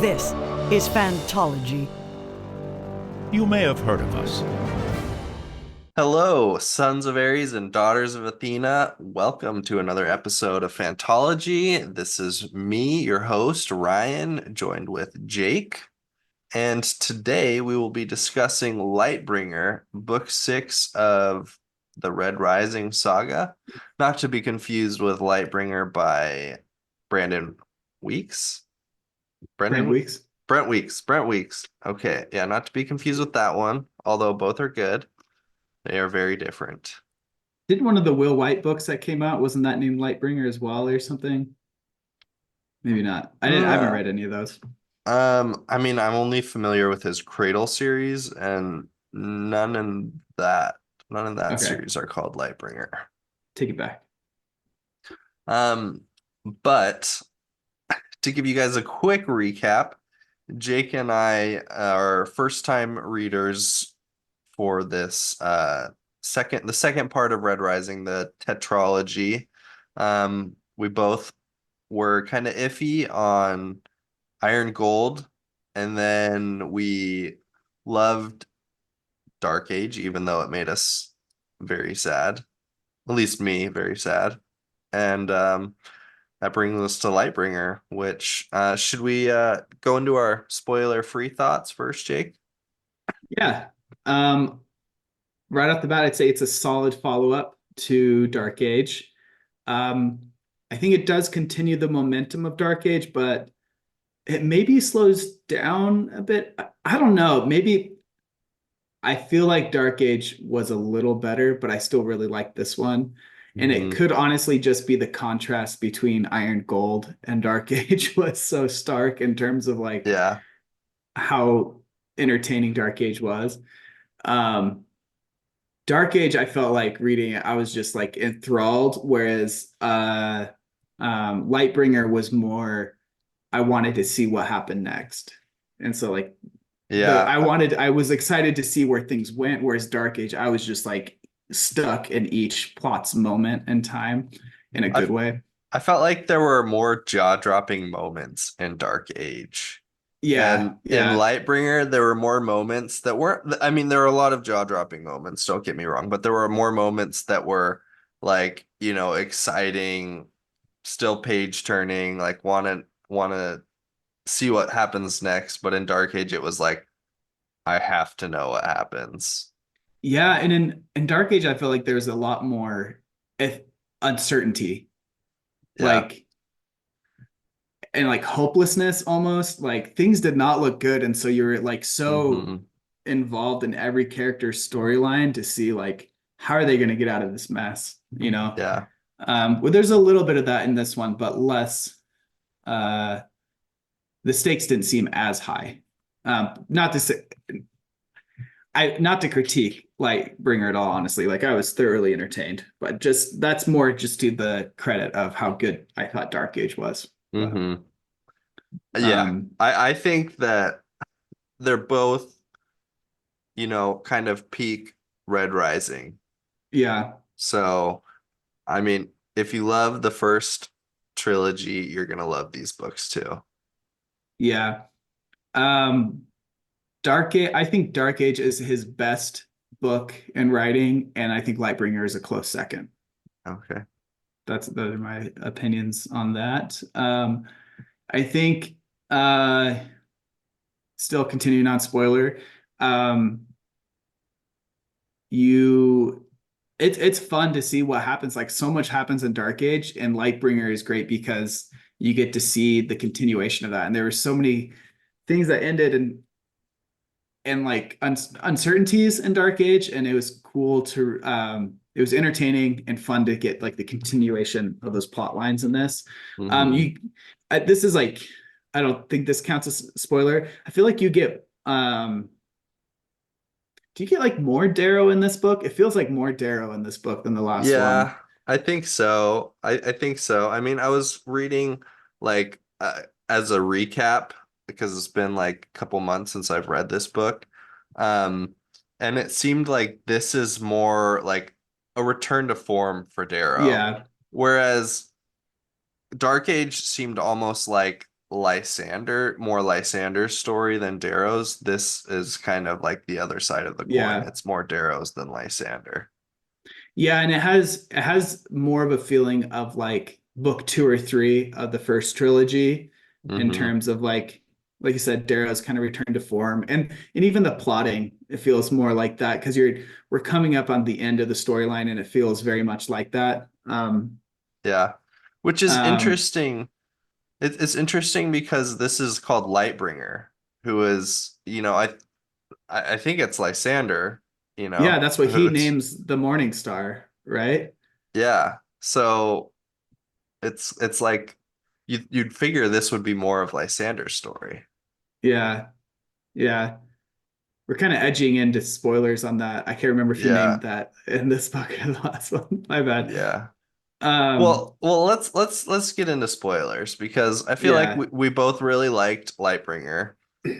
This is Fantology. You may have heard of us. Hello, sons of Ares and daughters of Athena. Welcome to another episode of Fantology. This is me, your host, Ryan, joined with Jake. And today we will be discussing Lightbringer, Book 6 of the Red Rising saga. Not to be confused with Lightbringer by Brandon Weeks. Brent Weeks. Brent Weeks. Brent Weeks. Okay, yeah, not to be confused with that one, although both are good. They are very different. Did one of the Will White books that came out, wasn't that named Lightbringer as well or something? Maybe not. I haven't read any of those. I'm only familiar with his Cradle series, and none of that Okay. series are called Lightbringer. Take it back. But to give you guys a quick recap, Jake and I are first time readers for this the second part of Red Rising, the tetralogy. We both were kind of iffy on Iron Gold, and then we loved Dark Age, even though it made us very sad. At least me, very sad. And that brings us to Lightbringer, which should we go into our spoiler-free thoughts first, Jake? Yeah. Right off the bat, I'd say it's a solid follow-up to Dark Age. I think it does continue the momentum of Dark Age, but it maybe slows down a bit. I don't know. Maybe I feel like Dark Age was a little better, but I still really like this one. And it could honestly just be the contrast between Iron Gold and Dark Age was so stark in terms of like Yeah. how entertaining Dark Age was. Dark Age, I felt like reading it, I was just like enthralled, whereas Lightbringer was more, I wanted to see what happened next. And so like Yeah. I was excited to see where things went, whereas Dark Age, I was just like stuck in each plot's moment in time in a good way. I felt like there were more jaw-dropping moments in Dark Age. Yeah. And in Lightbringer, there were more moments that weren't, there were a lot of jaw-dropping moments, don't get me wrong, but there were more moments that were like, exciting, still page-turning, like wanna see what happens next. But in Dark Age, it was like, I have to know what happens. Yeah, and in Dark Age, I feel like there's a lot more uncertainty, Yeah. and like hopelessness almost. Like things did not look good, and so you're like so involved in every character's storyline to see like how are they going to get out of this mess, Yeah. Well, there's a little bit of that in this one, but less. The stakes didn't seem as high. Not to say. Not to critique Lightbringer at all, honestly. Like I was thoroughly entertained, but just that's more just to the credit of how good I thought Dark Age was. Yeah. I think that they're both, kind of peak Red Rising. Yeah. So, if you love the first trilogy, you're gonna love these books too. Yeah. I think Dark Age is his best book in writing, and I think Lightbringer is a close second. Okay. Those are my opinions on that. I think still continuing on spoiler, it's fun to see what happens. Like so much happens in Dark Age, and Lightbringer is great because you get to see the continuation of that. And there were so many things that ended and like uncertainties in Dark Age, and it was cool to it was entertaining and fun to get like the continuation of those plot lines in this. This is like, I don't think this counts as spoiler. I feel like you get do you get like more Darrow in this book? It feels like more Darrow in this book than the last one. Yeah, I think so. I think so. I was reading like as a recap because it's been like a couple months since I've read this book. And it seemed like this is more like a return to form for Darrow. Yeah. Whereas Dark Age seemed almost like More Lysander's story than Darrow's. This is kind of like the other side of the coin. Yeah. It's more Darrow's than Lysander. Yeah, and it has more of a feeling of like book 2 or 3 of the first trilogy in Hmm. terms of like you said, Darrow's kind of return to form, and even the plotting, it feels more like that because we're coming up on the end of the storyline, and it feels very much like that. Yeah, which is Um, interesting. It's interesting because this is called Lightbringer, who is, I think it's Lysander, yeah, that's what who he it's, names the Morning Star, right? yeah. So it's like you'd figure this would be more of Lysander's story. Yeah, yeah. We're kind of edging into spoilers on that. I can't remember if he Yeah, named that in this book or the last one. My bad. yeah. Um, Well, let's get into spoilers because I feel like yeah, we both really liked Lightbringer,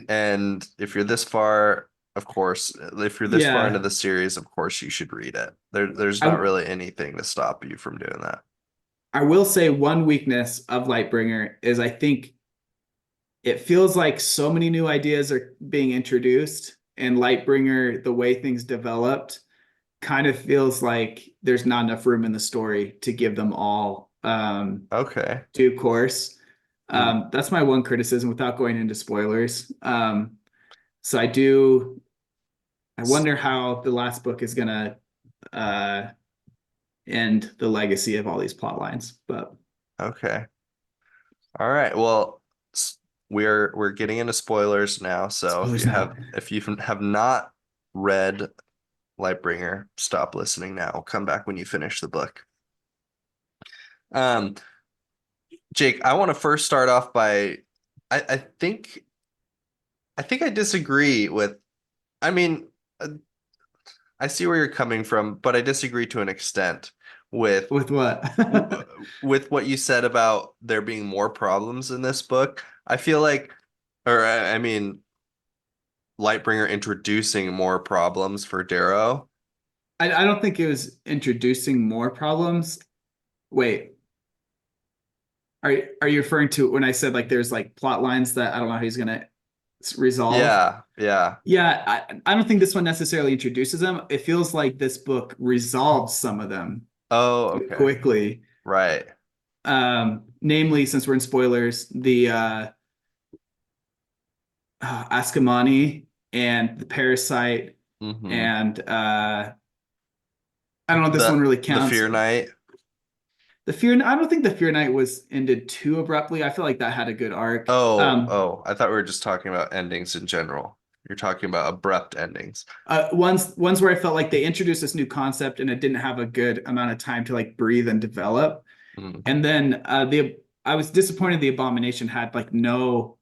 and if you're this far into yeah. the series, of course you should read it. There's not I really anything to stop you from doing that. I will say one weakness of Lightbringer is I think it feels like so many new ideas are being introduced, and Lightbringer, the way things developed, kind of feels like there's not enough room in the story to give them all Okay. due course. Hmm. That's my one criticism without going into spoilers. So I wonder how the last book is gonna uh, end the legacy of all these plot lines. But Okay. All right. Well, s- we're getting into spoilers now, so spoilers now. if you have not read Lightbringer, stop listening now. Come back when you finish the book. Um, Jake, I want to first start off by I, I think I think I disagree with I mean uh, I see where you're coming from, but I disagree to an extent with With what? with what you said about there being more problems in this book. I feel like I mean Lightbringer introducing more problems for Darrow. I don't think it was introducing more problems. Wait, are you referring to when I said like there's like plot lines that I don't know how he's gonna resolve? Yeah, yeah. Yeah, I don't think this one necessarily introduces them. It feels like this book resolves some of them Oh, too okay. quickly. Right. Namely, since we're in spoilers, the Askamani and the Parasite, Hmm. and I don't know if this one really The counts. Fear Knight. The Fear, I don't think the Fear Night was ended too abruptly. I feel like that had a good arc. Oh, I thought we were just talking about endings in general. You're talking about abrupt endings. Ones where I felt like they introduced this new concept and it didn't have a good amount of time to like breathe and develop. Mm. And then the I was disappointed the Abomination had like no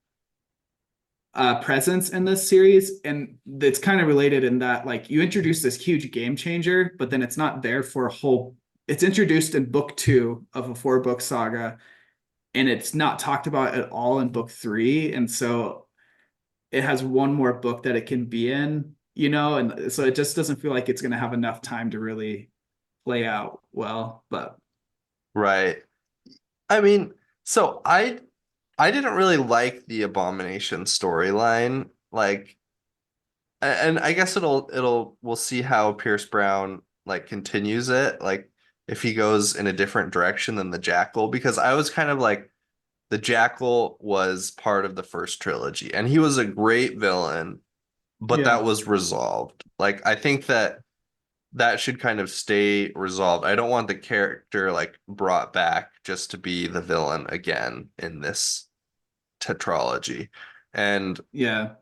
presence in this series, and it's kind of related in that like you introduce this huge game changer, but then it's not there for a whole. It's introduced in book 2 of a 4-book saga, and it's not talked about at all in book 3, and so it has one more book that it can be in, and so it just doesn't feel like it's going to have enough time to really play out well. But Right. I mean, so I didn't really like the Abomination storyline. Like, and I guess we'll see how Pierce Brown like continues it. Like, if he goes in a different direction than the Jackal, because I was kind of like the Jackal was part of the first trilogy, and he was a great villain, but yeah, that was resolved. Like, I think that should kind of stay resolved. I don't want the character like brought back just to be the villain again in this tetralogy. And yeah,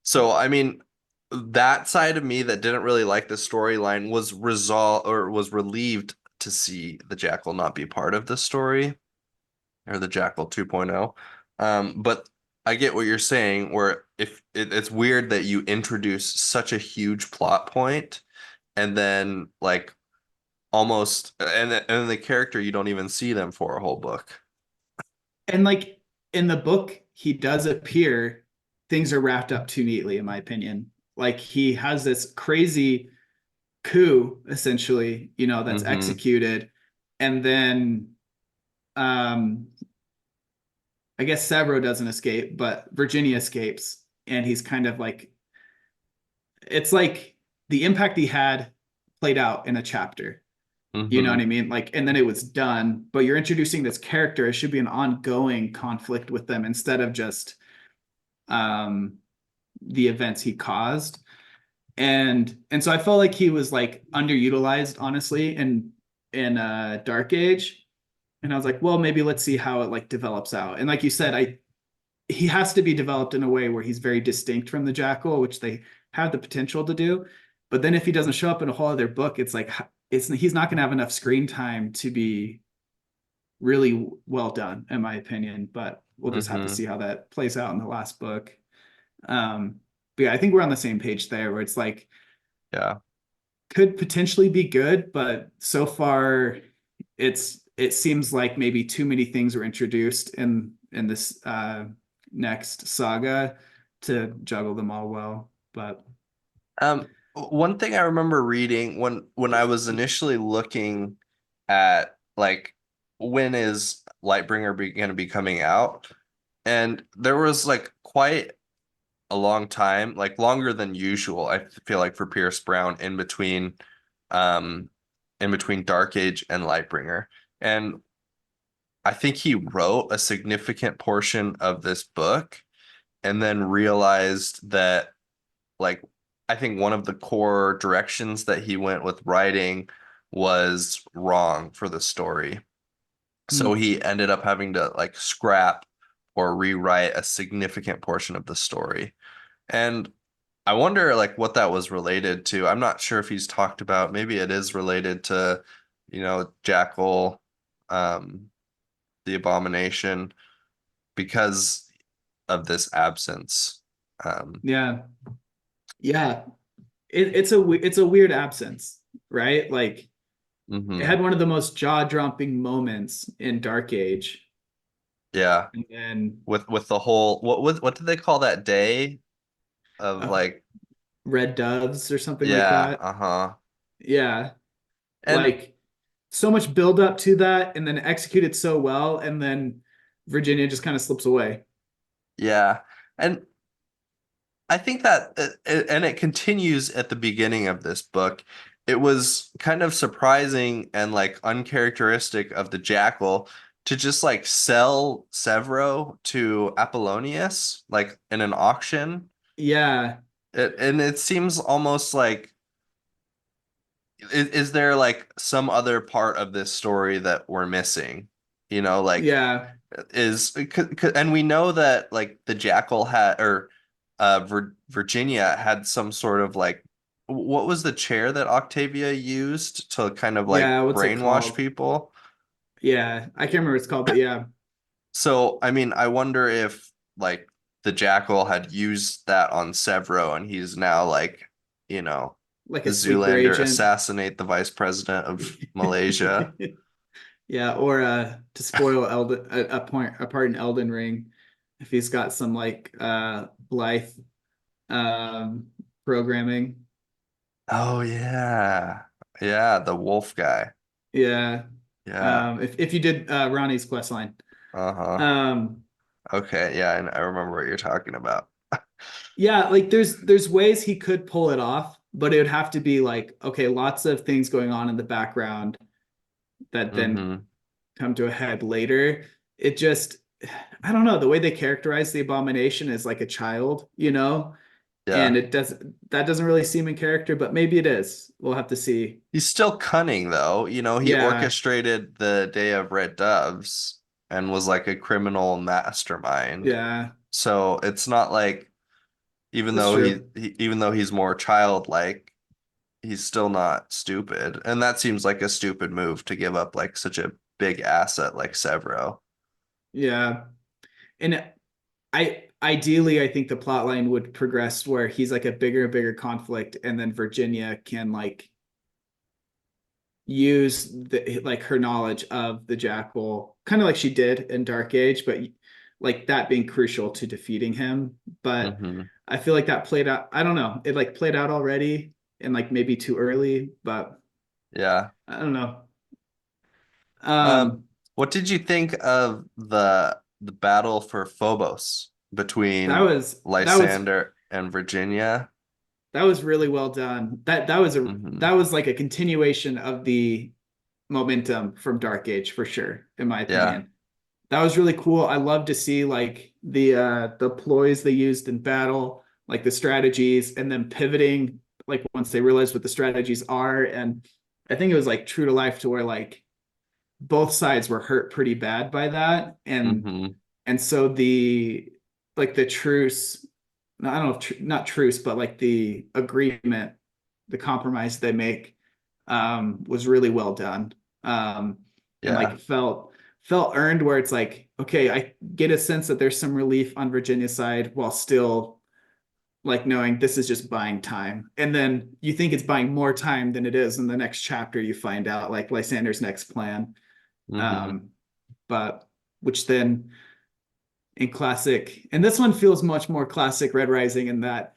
so, I mean, that side of me that didn't really like the storyline was resolved or was relieved to see the Jackal not be part of the story or the Jackal 2.0. But I get what you're saying, where if it's weird that you introduce such a huge plot point and then like almost and the character you don't even see them for a whole book. and like in the book he does appear, things are wrapped up too neatly in my opinion. Like he has this crazy coup essentially, that's Hmm. executed, and then um I guess Severo doesn't escape, but Virginia escapes, and he's kind of like, it's like the impact he had played out in a chapter. You know what I Mm-hmm. mean? Like, and then it was done, but you're introducing this character. It should be an ongoing conflict with them instead of just um the events he caused. And so I felt like he was like underutilized, honestly, in Dark Age. And I was like, well, maybe let's see how it like develops out. And like you said, he has to be developed in a way where he's very distinct from the Jackal, which they have the potential to do. But then if he doesn't show up in a whole other book, it's like he's not going to have enough screen time to be really well done, in my opinion. But we'll just have to Mm-hmm. see how that plays out in the last book. But yeah, I think we're on the same page there, where it's like Yeah. could potentially be good, but so far it seems like maybe too many things were introduced in this next saga to juggle them all well. But One thing I remember reading when I was initially looking at like when is Lightbringer going to be coming out, and there was like quite a long time, like longer than usual, I feel like for Pierce Brown um in between Dark Age and Lightbringer. And I think he wrote a significant portion of this book and then realized that like I think one of the core directions that he went with writing was wrong for the story. So hmm, he ended up having to like scrap or rewrite a significant portion of the story. And I wonder like what that was related to. I'm not sure if he's talked about, maybe it is related to, Jackal, um, the Abomination because of this absence. Um, yeah, yeah, it's a weird absence, right? Like it mhm. had one of the most jaw-dropping moments in Dark Age, Yeah. and then With the whole what did they call that day of uh, like Red Doves or something like yeah, that. uh-huh. Yeah, And like so much build up to that and then executed so well, and then Virginia just kind of slips away. yeah. And I think that and it continues at the beginning of this book. It was kind of surprising and like uncharacteristic of the Jackal to just like sell Severo to Apollonius like in an auction. Yeah, And it seems almost like is there like some other part of this story that we're missing? Like yeah, and we know that like the Jackal had or Virginia had some sort of like what was the chair that Octavia used to kind of like yeah. What's it brainwash called? people? Yeah, I can't remember what it's called, but yeah, So I mean, I wonder if like the Jackal had used that on Severo and he's now like, you know, like the a sleeper Zoolander agent. assassinate the vice president of Malaysia. Yeah, or to spoil Elden a part in Elden Ring, if he's got some like Blythe um programming. Oh yeah. Yeah, the wolf guy. Yeah. Yeah. If you did Ronnie's quest line. Uh-huh. Um Okay, yeah, and I remember what you're talking about. yeah, like there's ways he could pull it off, but it would have to be like, okay, lots of things going on in the background that then Mm-hmm. come to a head later. It just, I don't know, the way they characterize the Abomination is like a child, and Yeah. that doesn't really seem in character, but maybe it is. We'll have to see. He's still cunning though. He Yeah, orchestrated the Day of Red Doves and was like a criminal mastermind. yeah, So it's not like even that's though true. even though he's more childlike, he's still not stupid. And that seems like a stupid move to give up like such a big asset like Severo. Yeah. And I think the plot line would progress where he's like a bigger conflict, and then Virginia can like use like her knowledge of the Jackal, kind of like she did in Dark Age, but like that being crucial to defeating him. But Hmm. I feel like that played out. I don't know. It like played out already and like maybe too early, but Yeah. I don't know. Um, Um, what did you think of the battle for Phobos between that was Lysander and Virginia. that was really well done. That was like a continuation of the momentum from Dark Age for sure, in my Yeah. opinion. That was really cool. I love to see like the ploys they used in battle, like the strategies, and then pivoting like once they realized what the strategies are. And I think it was like true to life to where like both sides were hurt pretty bad by that. Hmm. And so the like the truce, no, I don't know if not truce, but like the agreement, the compromise they make was really well done. And Yeah. like felt earned where it's like, okay, I get a sense that there's some relief on Virginia's side while still like knowing this is just buying time. And then you think it's buying more time than it is in the next chapter. You find out like Lysander's next plan. Hmm. Um, but which then in classic, and this one feels much more classic Red Rising in that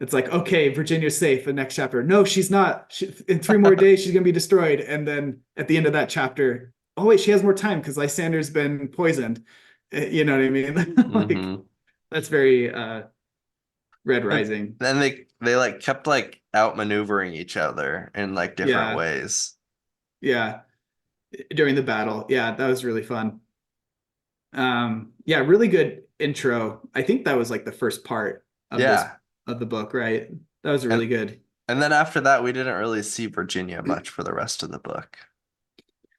it's like, okay, Virginia's safe. The next chapter, no, she's not. In 3 more days, she's gonna be destroyed. And then at the end of that chapter, oh wait, she has more time because Lysander's been poisoned. You know what I mean? Like Hmm. that's very Red And Rising. then they like kept like outmaneuvering each other in like different Yeah, ways. yeah. During the battle, yeah, that was really fun. Yeah, really good intro. I think that was like the first part of this Yeah. of the book, right? That was And really good. and then after that we didn't really see Virginia much for the rest of the book.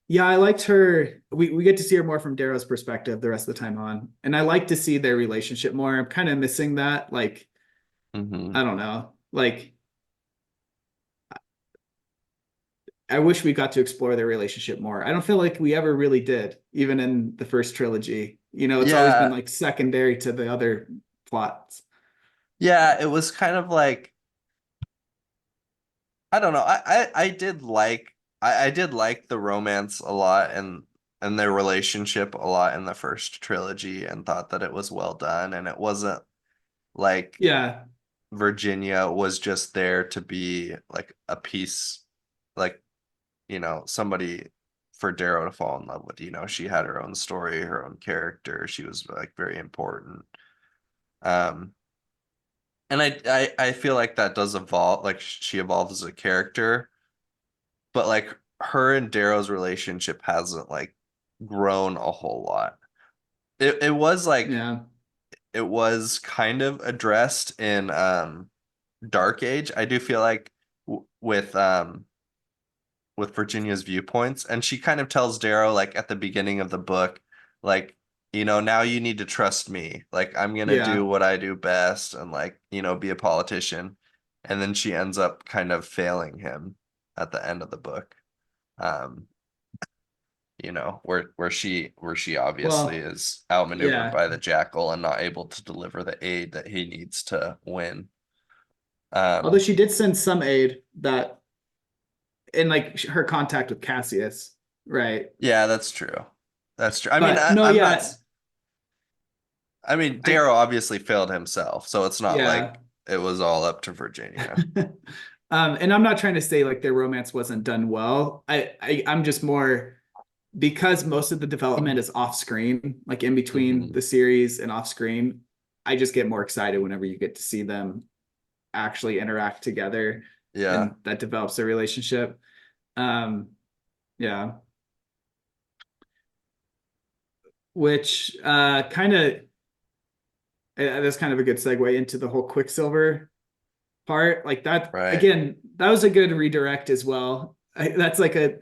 Yeah, I liked her. We get to see her more from Darrow's perspective the rest of the time on. And I like to see their relationship more. I'm kind of missing that. Like, Hmm. I don't know. Like, I wish we got to explore their relationship more. I don't feel like we ever really did, even in the first trilogy. You know, it's always been Yeah. like secondary to the other plots. Yeah, it was kind of like I don't know. I did like I did like the romance a lot and their relationship a lot in the first trilogy and thought that it was well done and it wasn't like Yeah. Virginia was just there to be like a piece like somebody for Darrow to fall in love with. She had her own story, her own character. She was like very important. Um and I feel like that does evolve, like she evolves as a character, but like her and Darrow's relationship hasn't like grown a whole lot. It was like Yeah. it was kind of addressed in Dark Age. I do feel like with Virginia's viewpoints, and she kind of tells Darrow like at the beginning of the book, like, now you need to trust me. Like I'm gonna do Yeah. what I do best and like, be a politician. And then she ends up kind of failing him at the end of the book. Um, where she obviously Well, is outmaneuvered yeah. by the jackal and not able to deliver the aid that he needs to win. Although Um, she did send some aid that in like her contact with Cassius, right? yeah, that's true. That's true. I mean, But no, I'm not. yeah. I mean, I Darrow obviously failed himself, so it's not yeah. like it was all up to Virginia. And I'm not trying to say like their romance wasn't done well. I'm just more because most of the development is off screen, like in between Hmm. the series and off screen. I just get more excited whenever you get to see them actually interact together Yeah, and that develops their relationship. Um, yeah, which kind of that's kind of a good segue into the whole Quicksilver part. Like that right. again, that was a good redirect as well. That's like a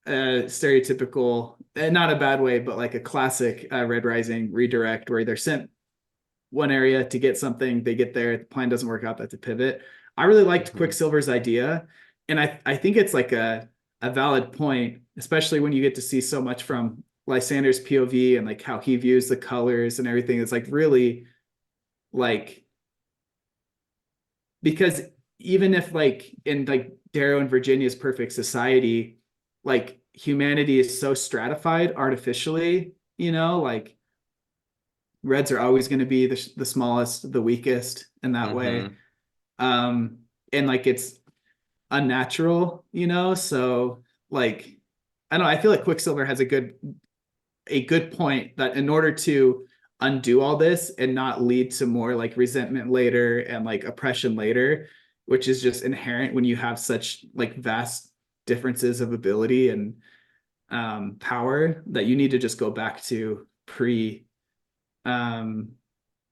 stereotypical, not a bad way, but like a classic Red Rising redirect where they're sent one area to get something, they get there, the plan doesn't work out, that's a pivot. I really liked Hmm. Quicksilver's idea, and I think it's like a valid point, especially when you get to see so much from Lysander's POV and like how he views the colors and everything. It's like really like because even if like in like Darrow and Virginia's perfect society, like humanity is so stratified artificially, like reds are always going to be the smallest, the weakest in that way. Hmm. Um, and like it's unnatural, so like I don't know, I feel like Quicksilver has a good a good point that in order to undo all this and not lead to more like resentment later and like oppression later, which is just inherent when you have such like vast differences of ability and power, that you need to just go back to um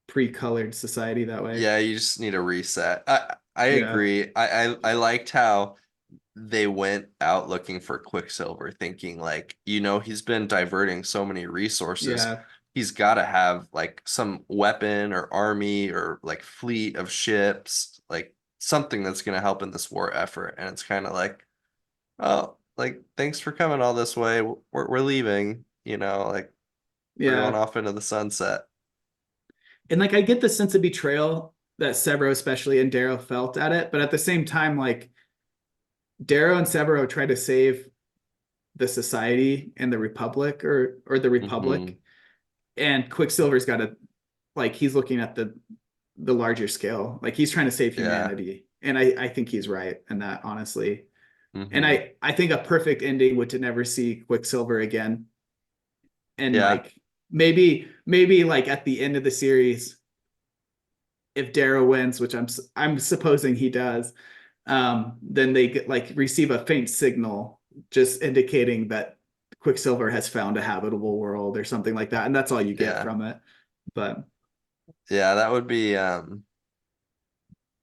pre-colored society that way. Yeah, you just need a reset. I Yeah. agree. I liked how they went out looking for Quicksilver, thinking like, he's been diverting so many resources. Yeah. He's got to have like some weapon or army or like fleet of ships, like something that's going to help in this war effort. And it's kind of like, oh, like thanks for coming all this way. We're leaving, like we're going Yeah. off into the sunset. And like I get the sense of betrayal that Severo especially and Darrow felt at it, but at the same time, like Darrow and Severo try to save the society and the Republic or the Hmm. Republic, and Quicksilver's got to like he's looking at the larger scale. Like he's trying to save Yeah. humanity. And I think he's right in that, honestly. And Hmm. I think a perfect ending would to never see Quicksilver again. And Yeah. like maybe like at the end of the series, if Darrow wins, which I'm supposing he does, then they get, like receive a faint signal just indicating that Quicksilver has found a habitable world or something like that, and that's all you get Yeah. from it. But Yeah, that would be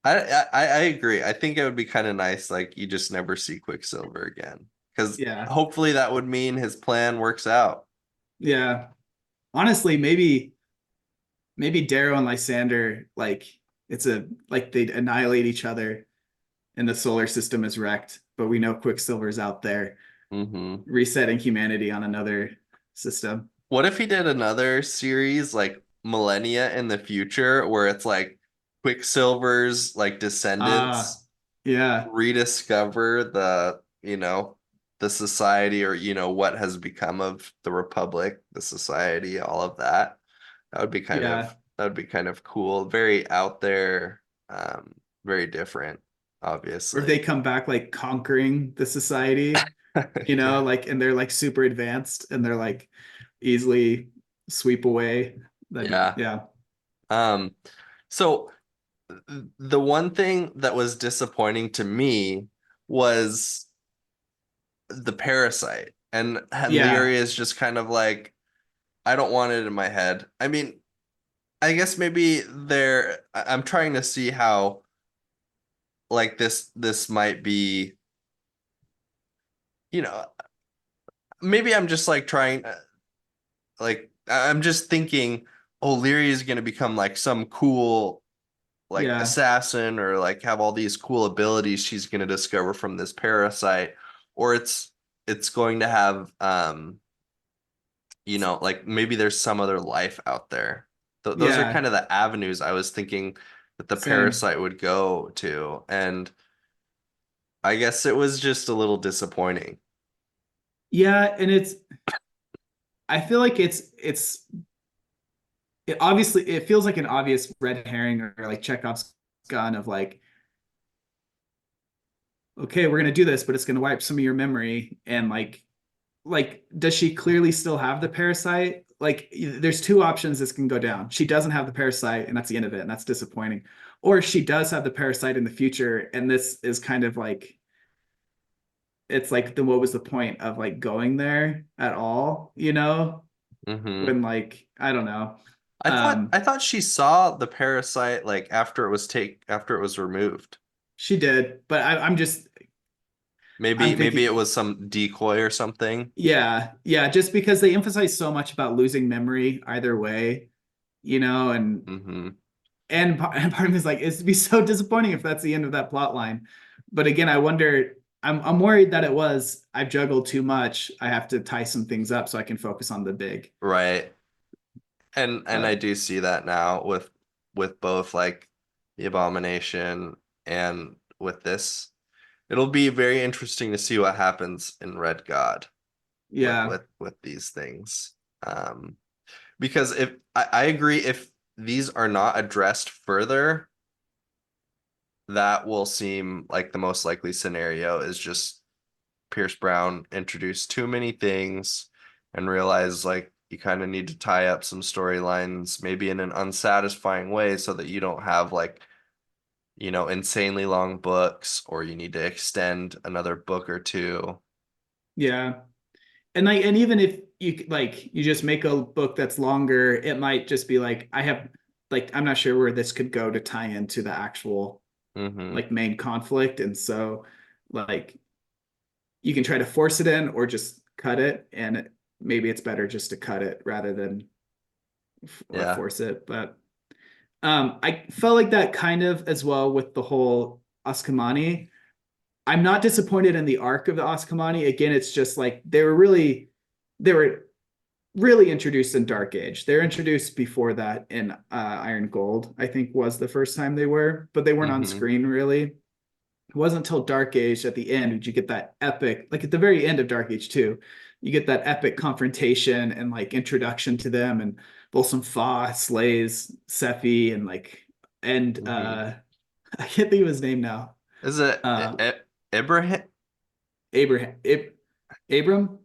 I agree. I think it would be kind of nice like you just never see Quicksilver again. Because yeah, hopefully that would mean his plan works out. yeah. Honestly, maybe Darrow and Lysander like it's a like they annihilate each other and the solar system is wrecked, but we know Quicksilver's out there Hmm. resetting humanity on another system. What if he did another series like millennia in the future where it's like Quicksilver's like Ah, descendants yeah, rediscover the society, or what has become of the Republic, the society, all of that. yeah. That would be kind of cool. Very out there, very different, Or if they obviously. come back like conquering the society, Yeah. like and they're like super advanced and they're like easily sweep away. That'd be Yeah. yeah. Um, so the one thing that was disappointing to me was the parasite. And Leary Yeah. is just kind of like, I don't want it in my head. I mean, I guess maybe I'm trying to see how like this might be, you know, maybe I'm just like trying like I'm just thinking, oh, Leary is gonna become like some cool like Yeah. assassin, or like have all these cool abilities she's gonna discover from this parasite, or it's going to have like maybe there's some other life out there. Those are Yeah. kind of the avenues I was thinking that the Same. parasite would go to, and I guess it was just a little disappointing. Yeah, and I feel like it obviously it feels like an obvious red herring or like Chekhov's gun of okay, we're gonna do this, but it's gonna wipe some of your memory. And like does she clearly still have the parasite? Like there's two options this can go down. She doesn't have the parasite and that's the end of it, and that's disappointing. Or she does have the parasite in the future, and this is kind of like it's like then what was the point of like going there at all, Hmm. when like I don't know. I thought um I thought she saw the parasite like after it was removed. she did, but I'm just I'm Maybe it thinking, was some decoy or something. yeah, just because they emphasize so much about losing memory either way, and Hmm. and part of me is like it'd be so disappointing if that's the end of that plot line. But again, I wonder, I'm worried that I've juggled too much. I have to tie some things up so I can focus on the big. Right. And I But do see that now with both like the Abomination and with this. It'll be very interesting to see what happens in Red God with yeah, these things. Um, because if I agree, if these are not addressed further, that will seem like the most likely scenario is just Pierce Brown introduced too many things and realized like you kind of need to tie up some storylines, maybe in an unsatisfying way, so that you don't have like, insanely long books, or you need to extend another book or two. Yeah. And even if you just make a book that's longer, it might just be like I'm not sure where this could go to tie into the actual Mm-hmm. like main conflict. And so like you can try to force it in or just cut it, and maybe it's better just to cut it rather than Yeah. force it. But I felt like that kind of as well with the whole Askamani. I'm not disappointed in the arc of the Askamani. Again, it's just like they were really introduced in Dark Age. They're introduced before that in Iron Gold, I think was the first time they were, but they weren't on Mm-hmm. screen really. It wasn't until Dark Age at the end did you get that epic, like at the very end of Dark Age 2, you get that epic confrontation and like introduction to them, and Volsung Fa slays Sephi and Mm-hmm. I can't think of his name now. Is it Uh Ibrahim? Abraham Abram?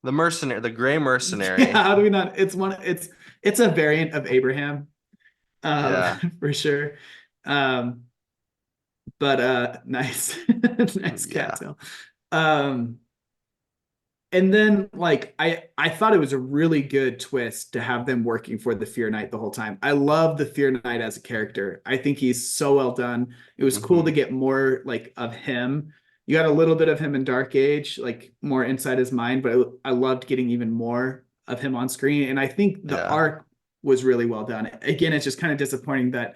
The mercenary, the gray Yeah, mercenary. how do we not? It's a variant of Abraham, Yeah. for sure. Um, but nice, nice Yeah. cattail. Um, and then like I thought it was a really good twist to have them working for the Fear Knight the whole time. I love the Fear Knight as a character. I think he's so well done. It was cool Mm-hmm. to get more like of him. You got a little bit of him in Dark Age, like more inside his mind, but I loved getting even more of him on screen. And I think the Yeah. arc was really well done. Again, it's just kind of disappointing that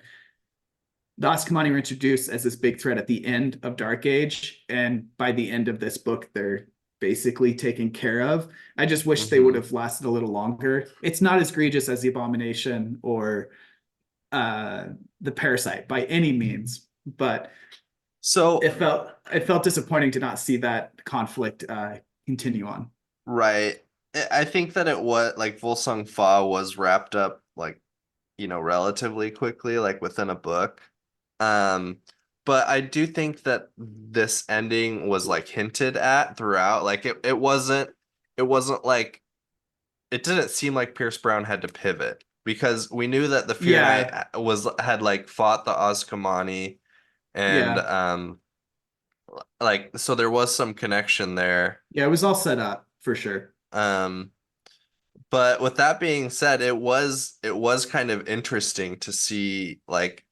the Askamani were introduced as this big threat at the end of Dark Age, and by the end of this book, they're basically taken care of. I just wish they would Mm-hmm. have lasted a little longer. It's not as egregious as the Abomination or the Parasite by any means, but So, it felt disappointing to not see that conflict continue on. right. I think that it was like Volsung Fa was wrapped up like, relatively quickly, like within a book. Um, but I do think that this ending was like hinted at throughout. Like it wasn't like, it didn't seem like Pierce Brown had to pivot, because we knew that the Fear Knight Yeah, had like fought the Oskamani, and yeah, like, so there was some connection there. yeah. It was all set up for sure. Um, but with that being said, it was kind of interesting to see, like,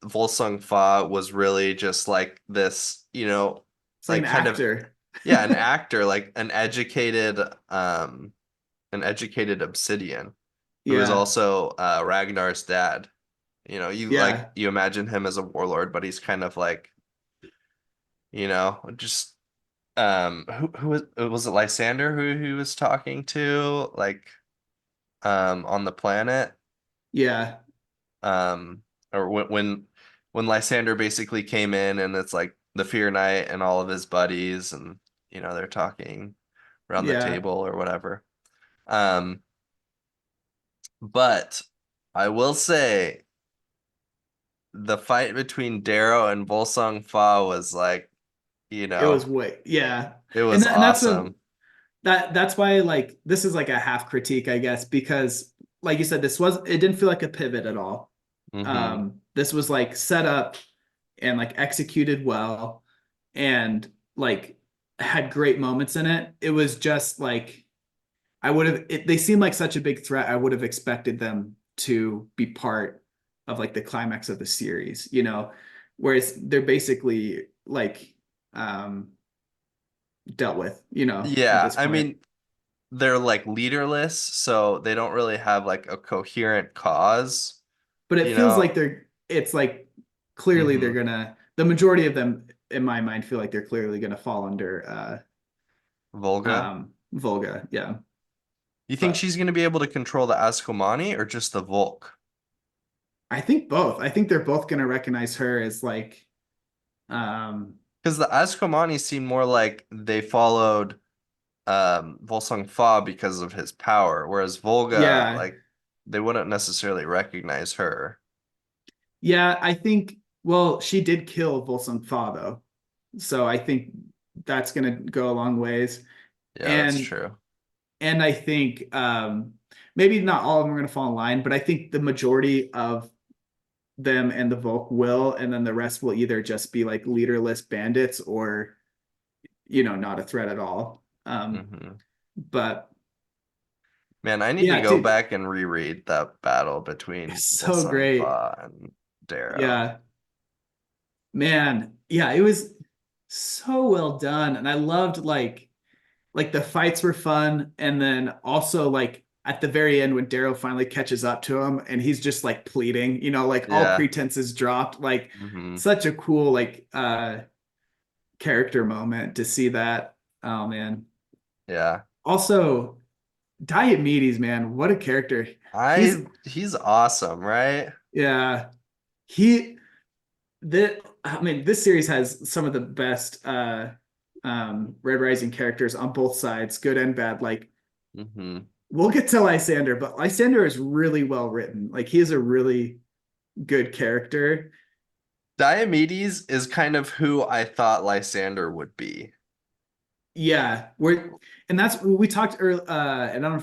Volsung Fa was really just like this, It's like an like kind of, actor. yeah, an actor, like an educated obsidian, who is Yeah, also Ragnar's dad. yeah, You imagine him as a warlord, but he's kind of like, just who was it, Lysander who he was talking to, like, on the planet, yeah, um or when Lysander basically came in, and it's like the Fear Knight and all of his buddies, and they're talking around the yeah. table or whatever. um but I will say the fight between Darrow and Volsung Fa was like, It was way, yeah. it And was and that's a awesome. that's why like this is like a half critique, I guess, because like you said, it didn't feel like a pivot at all. Mm-hmm. This was like set up and like executed well, and like had great moments in it. It was just like they seemed like such a big threat. I would have expected them to be part of like the climax of the series, whereas they're basically like um dealt with, at Yeah, this I point. mean, they're like leaderless, so they don't really have like a coherent cause, But it you feels like know. it's like clearly they're Mm-hmm. gonna the majority of them in my mind feel like they're clearly gonna fall under Volga. Volga. Yeah. You think But she's gonna be able to control the Ascomani or just the Volk? I think both. I think they're both gonna recognize her as like um Because the Ascomani seem more like they followed Volsung Fa because of his power, whereas Volga, yeah. like, they wouldn't necessarily recognize her. Yeah, I think well, she did kill Volsung Fa though. So I think that's gonna go a long ways. Yeah, that's And true. I think maybe not all of them are going to fall in line, but I think the majority of them and the Volk will, and then the rest will either just be like leaderless bandits or, not a threat at all. Hmm. But Man, I need to yeah, go dude, back and reread that battle between it's so Wilson great. Fa and Darrow. Yeah, man. Yeah, it was so well done. And I loved like the fights were fun. And then also like at the very end when Darrow finally catches up to him and he's just like pleading, like all Yeah. pretenses dropped, like Hmm. such a cool like character moment to see that. Oh man. Yeah. Also, Diomedes, man, what a character. He's He's awesome, right? yeah, he I mean, this series has some of the best Red Rising characters on both sides, good and bad. Like Hmm. we'll get to Lysander, but Lysander is really well written. Like he is a really good character. Diomedes is kind of who I thought Lysander would be. Yeah, we're and that's we talked early, and I don't know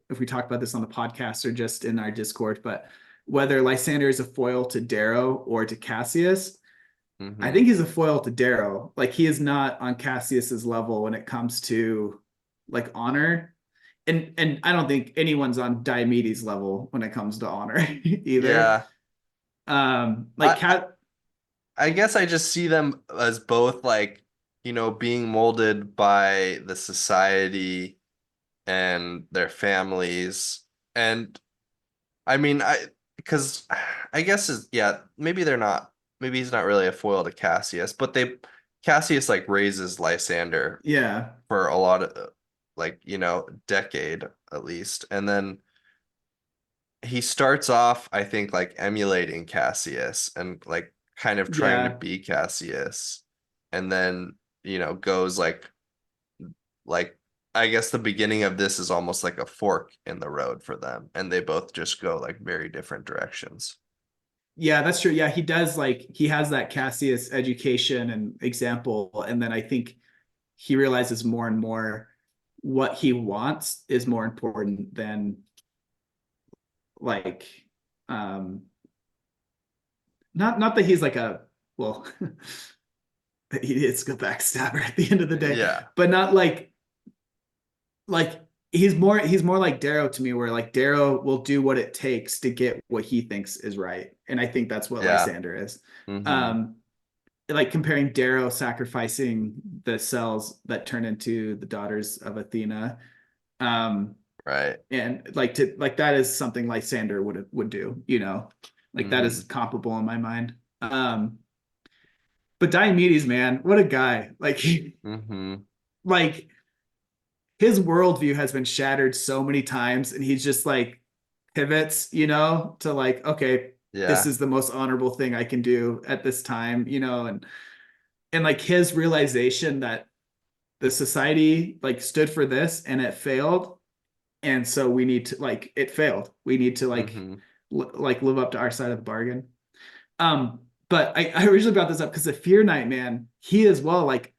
if we talked about this on the podcast or just in our Discord, but whether Lysander is a foil to Darrow or to Cassius. I Hmm. think he's a foil to Darrow. Like he is not on Cassius's level when it comes to like honor. And I don't think anyone's on Diomedes' level when it comes to honor either. Yeah. Like I Cat I guess I just see them as both like, being molded by the society and their families. And I mean, because I guess yeah, maybe he's not really a foil to Cassius, but Cassius like raises Lysander yeah. for a lot of like, decade at least. And then he starts off, I think, like emulating Cassius and like kind of trying to Yeah. be Cassius, and then goes like I guess the beginning of this is almost like a fork in the road for them, and they both just go like very different directions. Yeah, that's true. Yeah, he does like he has that Cassius education and example, and then I think he realizes more and more what he wants is more important than like um not that he's like a well he is a backstabber at the end of the day, Yeah. but not like he's more like Darrow to me, where like Darrow will do what it takes to get what he thinks is right, and I think that's what Yeah. Lysander is. Mm-hmm. Um, like comparing Darrow sacrificing the cells that turn into the daughters of Athena, um, Right. and like that is something Lysander would do, like that is Mm-hmm. comparable in my mind. But Diomedes, man, what a guy! Like Mm-hmm. like his worldview has been shattered so many times, and he's just like pivots, to like, okay, this Yeah. is the most honorable thing I can do at this time, and like his realization that the society like stood for this and it failed, and so we need to like it failed. We need to like Mm-hmm. like live up to our side of the bargain. But I originally brought this up because the Fear Knight, man, he as well, like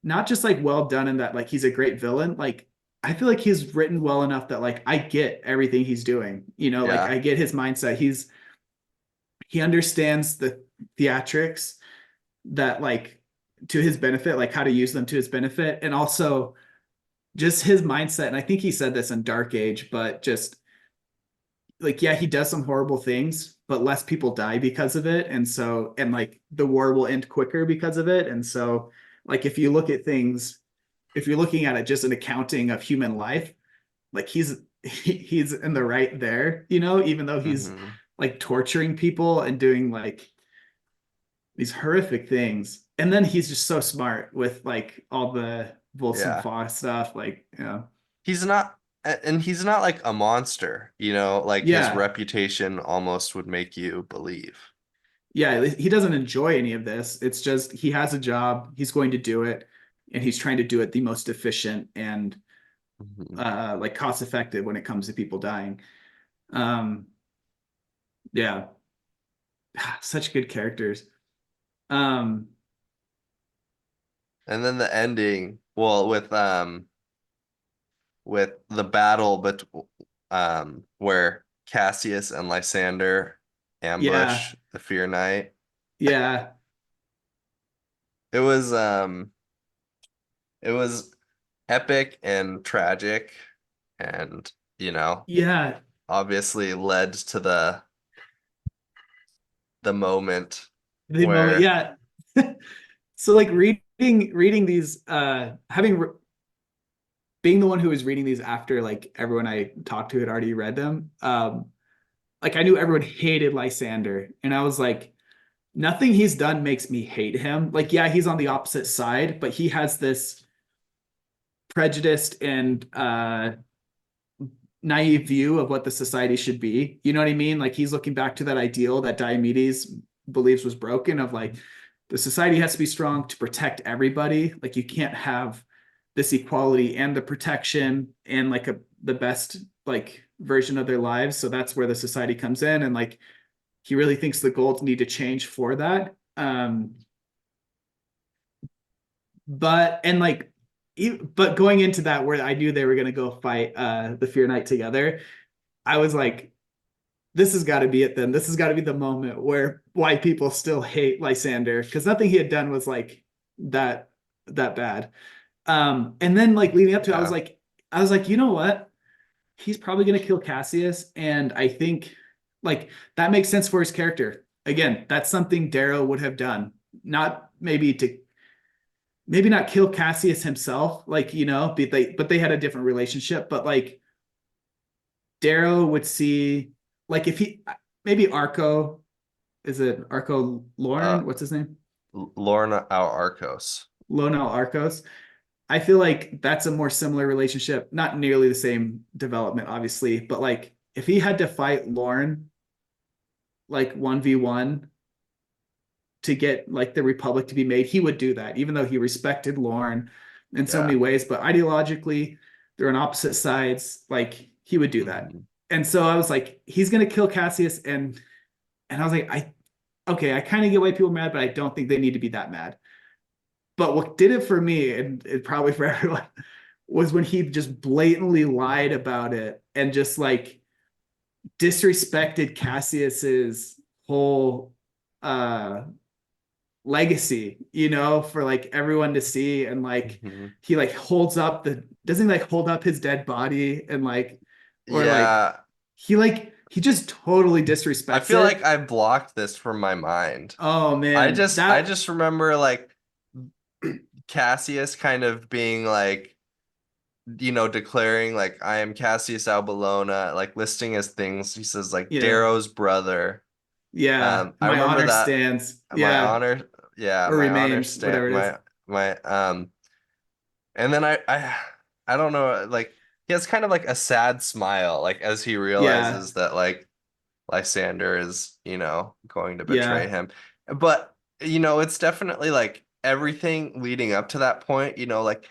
not just like well done in that like he's a great villain. Like I feel like he's written well enough that like I get everything he's doing. Like Yeah. I get his mindset. He understands the theatrics that like to his benefit, like how to use them to his benefit, and also just his mindset. And I think he said this in Dark Age, but just like yeah, he does some horrible things, but less people die because of it, and so and like the war will end quicker because of it, and so like if you look at things, if you're looking at it just an accounting of human life, like he's in the right there, even though he's Mm-hmm. like torturing people and doing like these horrific things, and then he's just so smart with like all the Volson Yeah. Fox stuff, like He's not, and he's not like a monster, like his yeah. reputation almost would make you believe. Yeah, he doesn't enjoy any of this. It's just he has a job, he's going to do it, and he's trying to do it the most efficient and Hmm. like cost effective when it comes to people dying. Um, yeah, such good characters. Um, And then the ending, well, with with the battle, but where Cassius and Lysander Yeah, ambush the Fear Knight. yeah, It was it was epic and tragic, and you know, yeah. obviously led to the moment The moment, where yeah. So like reading these, being the one who was reading these after like everyone I talked to had already read them. Like I knew everyone hated Lysander, and I was like, nothing he's done makes me hate him. Like, yeah, he's on the opposite side, but he has this prejudiced and naive view of what the society should be. You know what I mean? Like he's looking back to that ideal that Diomedes believes was broken of like the society has to be strong to protect everybody. Like you can't have this equality and the protection and like the best like version of their lives. So that's where the society comes in, and like he really thinks the goals need to change for that. But and like but going into that where I knew they were going to go fight the Fear Knight together, I was like, this has got to be it then. This has got to be the moment where white people still hate Lysander because nothing he had done was like that bad. And then like leading up to it, yeah. I was like, you know what? He's probably gonna kill Cassius, and I think like that makes sense for his character. Again, that's something Darrow would have done. Not maybe not kill Cassius himself, like but they had a different relationship. But like Darrow would see like if he maybe Arco is it Arco Uh, Lauren? What's his name? Lorna our Arcos. Lonel Arcos. I feel like that's a more similar relationship, not nearly the same development, obviously, but like if he had to fight Lauren like 1v1 to get like the Republic to be made, he would do that, even though he respected Lauren in so Yeah. many ways. But ideologically, they're on opposite sides. Like he would do that. Mhm. And so I was like, he's gonna kill Cassius, and I was like, I kind of get why people are mad, but I don't think they need to be that mad. But what did it for me, and it probably for everyone, was when he just blatantly lied about it and just like disrespected Cassius's whole uh legacy, for like everyone to see. And like Mhm. he like holds up the doesn't he, like hold up his dead body and like or like Yeah. he just totally I disrespects feel like it. I blocked this from my mind. Oh I man, just I that just remember like Cassius kind of being like, declaring like I am Cassius Albellona, like listing his things. He says like yeah, Darrow's brother. yeah, I my remember honor that stands, my yeah, honor, yeah, or my honor remains, stamp, whatever it is. my and then I don't know, like he has kind of like a sad smile, like as he Yeah, realizes that like Lysander is, going to betray yeah, him. But, it's definitely like everything leading up to that point, like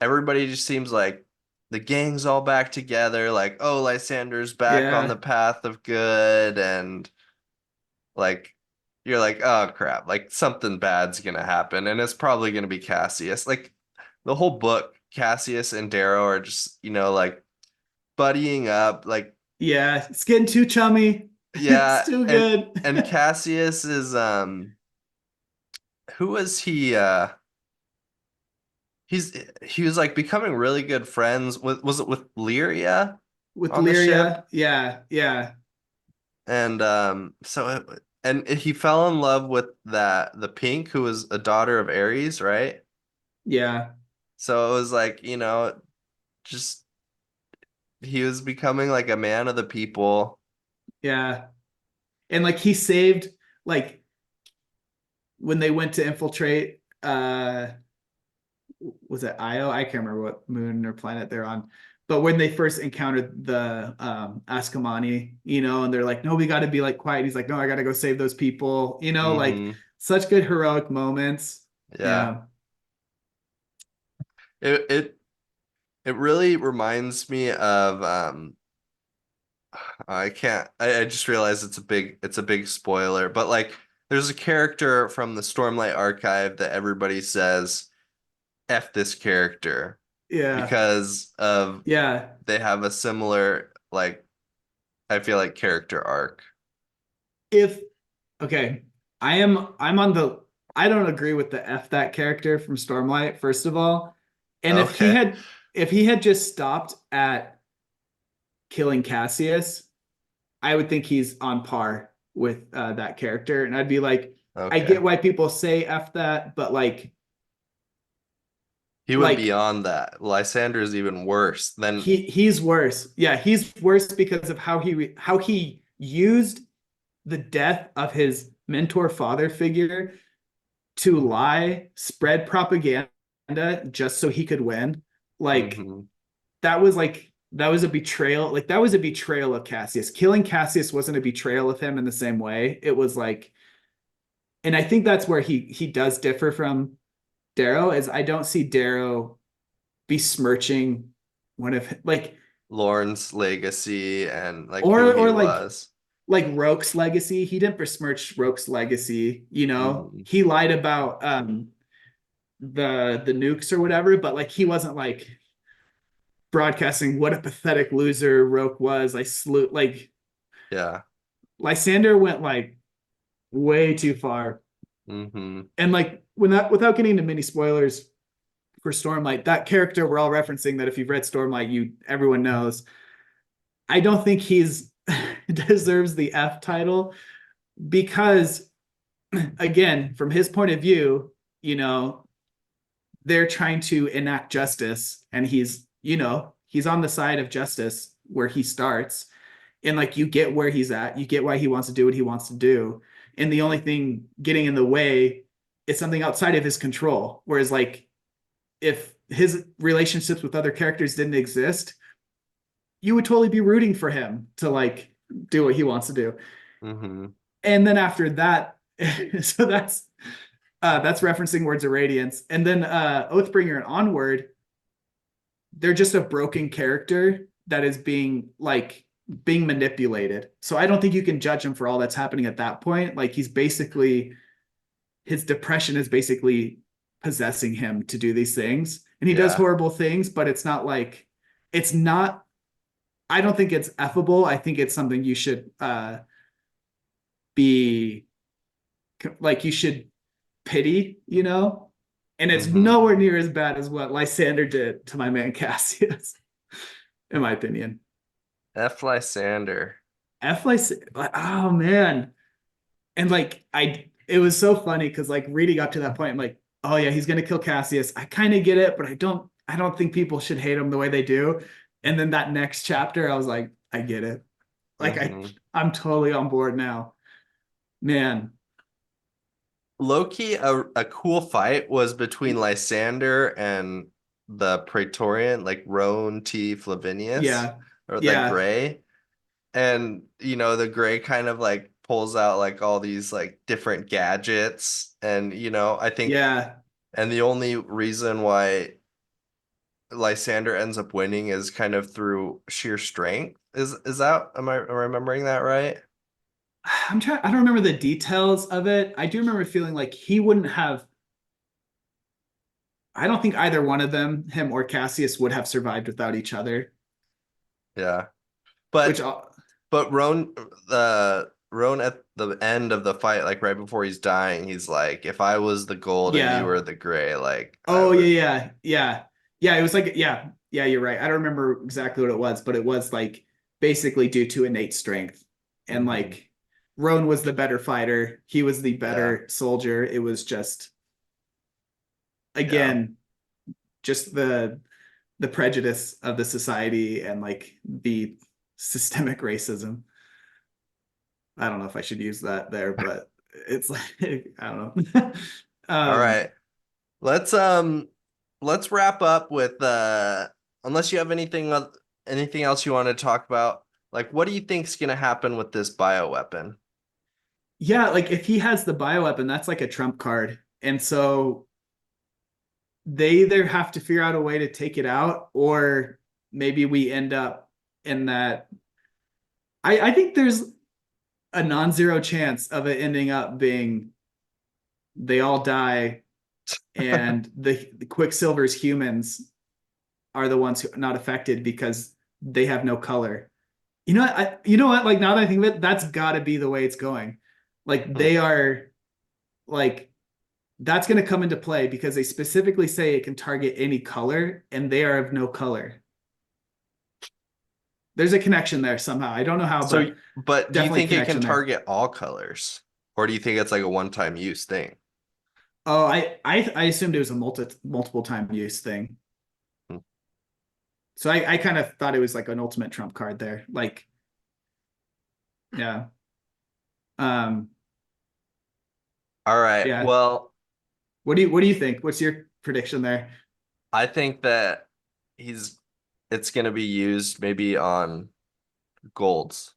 everybody just seems like the gang's all back together, like, oh, Lysander's back on the yeah, path of good, and like you're like, oh crap, like something bad's gonna happen, and it's probably gonna be Cassius. Like the whole book, Cassius and Darrow are just, like buddying up, like yeah. It's getting too chummy. It's yeah, too and good. Cassius is who was he? He was like becoming really good friends with, was it with Lyria With on the ship? Lyria, yeah, yeah, And and he fell in love with the Pink, who was a daughter of Ares, right? yeah, So it was like, just he was becoming like a man of the people. yeah. And like he saved like when they went to infiltrate was it Io? I can't remember what moon or planet they're on. But when they first encountered the Ascomani, and they're like, no, we got to be like quiet. He's like, no, I got to go save those people, like Hmm. such good heroic moments. Yeah. Yeah. It it really reminds me of I can't. I just realized it's a big spoiler, but like there's a character from the Stormlight Archive that everybody says F this character. Yeah. because of Yeah. they have a similar, like, I feel like, character arc. If okay, I'm on the I don't agree with the F that character from Stormlight, first of all. And Okay. if he had just stopped at killing Cassius, I would think he's on par with that character. And I'd be like, I Okay. get why people say F that, but He went like beyond that. Lysander is even worse than. he's worse. Yeah, he's worse because of how he used the death of his mentor father figure to lie, spread propaganda just so he could win. Like Mhm. that was a betrayal. Like that was a betrayal of Cassius. Killing Cassius wasn't a betrayal of him in the same way. It was like, and I think that's where he does differ from Darrow, is I don't see Darrow besmirching one of like Lorne's legacy and like who he or was. like Roke's legacy. He didn't besmirch Roke's legacy, you know. Mhm. He lied about the nukes or whatever, but like he wasn't like broadcasting what a pathetic loser Roke was. I slew like Yeah. Lysander went like way too far. Hmm. And like when that without getting into many spoilers for Stormlight, that character we're all referencing that if you've read Stormlight, everyone knows. I don't think he's deserves the F title because again, from his point of view, you know, they're trying to enact justice and he's on the side of justice where he starts, and like you get where he's at, you get why he wants to do what he wants to do, and the only thing getting in the way is something outside of his control, whereas like if his relationships with other characters didn't exist, you would totally be rooting for him to like do what he wants to do. Hmm. And then after that so that's referencing Words of Radiance. And then Oathbringer and Onward, they're just a broken character that is being manipulated. So I don't think you can judge him for all that's happening at that point. Like his depression is basically possessing him to do these things. And he does Yeah. horrible things, but it's not I don't think it's effable. I think it's something you should be like you should pity, you know? And it's Hmm. nowhere near as bad as what Lysander did to my man Cassius, in my opinion. F. Lysander. F Lysander, oh man. And like it was so funny because like reading up to that point, I'm like, oh yeah, he's gonna kill Cassius. I kind of get it, but I don't think people should hate him the way they do. And then that next chapter, I was like, I get it. Like Hmm. I'm totally on board now. Man. Loki, a cool fight was between Lysander and the Praetorian, like Roan T. Flavinius, Yeah. or the Yeah. Gray. And the Gray kind of like pulls out like all these like different gadgets. And I think, Yeah. and the only reason why Lysander ends up winning is kind of through sheer strength. Is that, am I remembering that right? I don't remember the details of it. I do remember feeling like he wouldn't have, I don't think either one of them, him or Cassius, would have survived without each other, Yeah. which, But But Roan at the end of the fight, like right before he's dying, he's like, "If I was the gold and you yeah. were the gray, like I Oh, yeah, would." yeah, yeah. Yeah, it was like, yeah, yeah, you're right. I don't remember exactly what it was, but it was like basically due to innate strength. And Hmm. like Roan was the better fighter, he was the Yeah, better soldier. It was just, yeah. again, just the prejudice of the society and like the systemic racism. I don't know if I should use that there, but it's like I don't know. All um, right. Let's wrap up with unless you have anything else you want to talk about. Like, what do you think's gonna happen with this bioweapon? yeah, like if he has the bioweapon, that's like a trump card, and so they either have to figure out a way to take it out, or maybe we end up in that. I think there's a non-zero chance of it ending up being they all die and the Quicksilver's humans are the ones who are not affected because they have no color. You know what? Like now that I think of it, that's got to be the way it's going. Like they are, like that's going to come into play because they specifically say it can target any color, and they are of no color. There's a connection there somehow. I don't know how, So, but do you definitely think it can connection there. target all colors, or do you think it's like a one-time use thing? Oh, I assumed it was a multiple time use thing. Hmm. So I kind of thought it was like an ultimate trump card there. Like, yeah. Um, All right. yeah. Well, What do you think? What's your prediction there? I think that it's going to be used maybe on golds,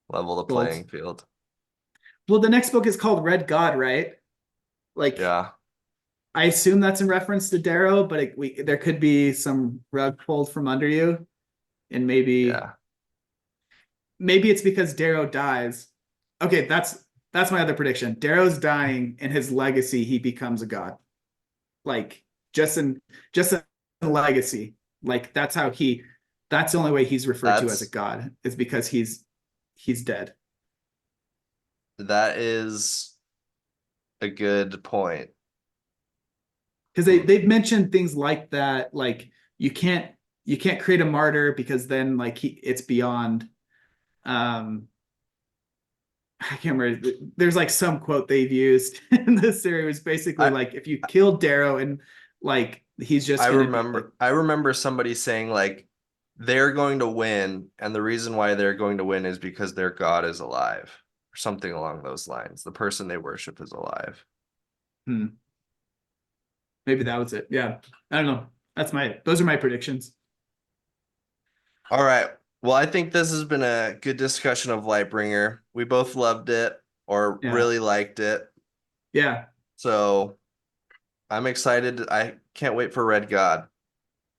level the Gold. playing field. Well, the next book is called Red God, right? Like, Yeah. I assume that's in reference to Darrow, but there could be some rug pulled from under you, and maybe Yeah. it's because Darrow dies. Okay, that's my other prediction. Darrow's dying, and his legacy, he becomes a god. Like just in legacy. Like that's the only way he's referred to as a That's god, is because he's dead. that is a good point. Because they've mentioned things like that, like you can't create a martyr because then like it's beyond um I can't remember. There's like some quote they've used in this series, basically I like if you kill Darrow, and like he's just I gonna be like, remember somebody saying like they're going to win, and the reason why they're going to win is because their god is alive, or something along those lines. The person they worship is alive. maybe that was it. Yeah. I don't know. Those are my predictions. All right. Well, I think this has been a good discussion of Lightbringer. We both loved it or Yeah. really liked it. Yeah. So I'm excited. I can't wait for Red God.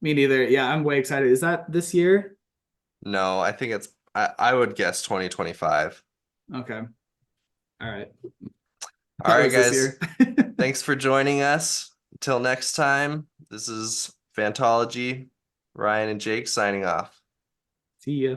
Me neither. Yeah, I'm way excited. Is that this year? No, I think I would guess 2025. Okay. All right. All Thought it right, was this guys. year. Thanks for joining us. Until next time, this is Fantology. Ryan and Jake signing off. See ya.